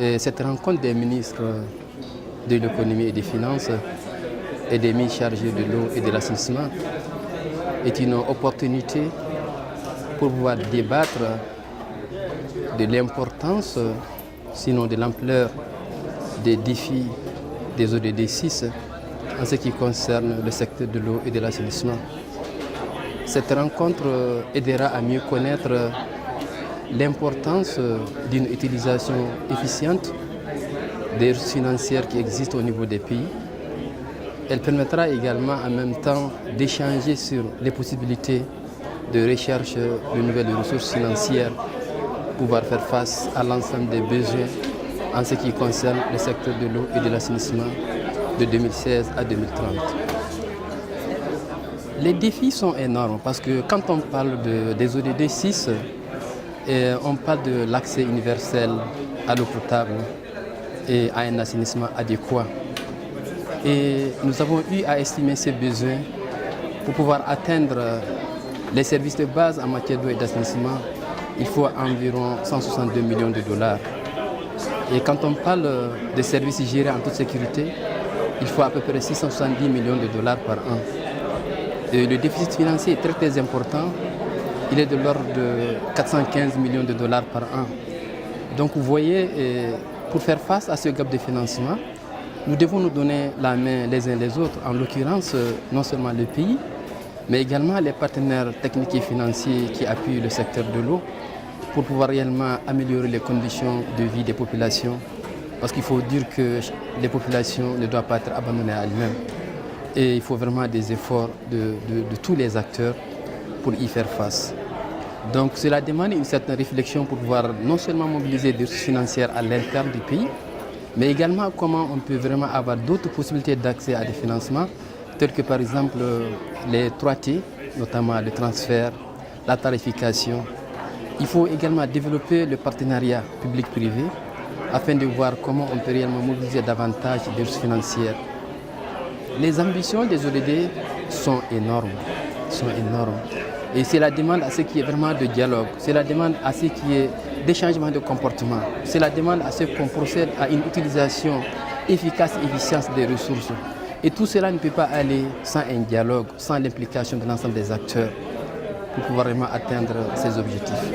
Et cette rencontre des ministres de l'économie et des finances et des ministres chargés de l'eau et de l'assainissement est une opportunité pour pouvoir débattre de l'importance, sinon de l'ampleur des défis des ODD 6 en ce qui concerne le secteur de l'eau et de l'assainissement. Cette rencontre aidera à mieux connaître l'importance d'une utilisation efficiente des ressources financières qui existent au niveau des pays. Elle permettra également en même temps d'échanger sur les possibilités de recherche de nouvelles ressources financières pour pouvoir faire face à l'ensemble des besoins en ce qui concerne le secteur de l'eau et de l'assainissement de 2016 à 2030. Les défis sont énormes parce que quand on parle des ODD 6, on parle de l'accès universel à l'eau potable et à un assainissement adéquat. Et nous avons eu à estimer ces besoins pour pouvoir atteindre les services de base en matière d'eau et d'assainissement. Il faut environ 162 millions de dollars. Et quand on parle de services gérés en toute sécurité, il faut à peu près 670 millions de dollars par an. Et le déficit financier est très important. Il est de l'ordre de 415 millions de dollars par an. Donc vous voyez, pour faire face à ce gap de financement, nous devons nous donner la main les uns les autres, en l'occurrence non seulement le pays, mais également les partenaires techniques et financiers qui appuient le secteur de l'eau pour pouvoir réellement améliorer les conditions de vie des populations. Parce qu'il faut dire que les populations ne doivent pas être abandonnées à elles-mêmes. Et il faut vraiment des efforts de tous les acteurs pour y faire face. Donc cela demande une certaine réflexion pour pouvoir non seulement mobiliser des ressources financières à l'interne du pays, mais également comment on peut vraiment avoir d'autres possibilités d'accès à des financements, tels que par exemple les 3T, notamment le transfert, la tarification. Il faut également développer le partenariat public-privé afin de voir comment on peut réellement mobiliser davantage des ressources financières. Les ambitions des ODD sont énormes. Et c'est la demande à ce qui est vraiment de dialogue, c'est la demande à ce qui est d'échangement de comportement, c'est la demande à ce qu'on procède à une utilisation efficace et efficiente des ressources. Et tout cela ne peut pas aller sans un dialogue, sans l'implication de l'ensemble des acteurs pour pouvoir vraiment atteindre ces objectifs.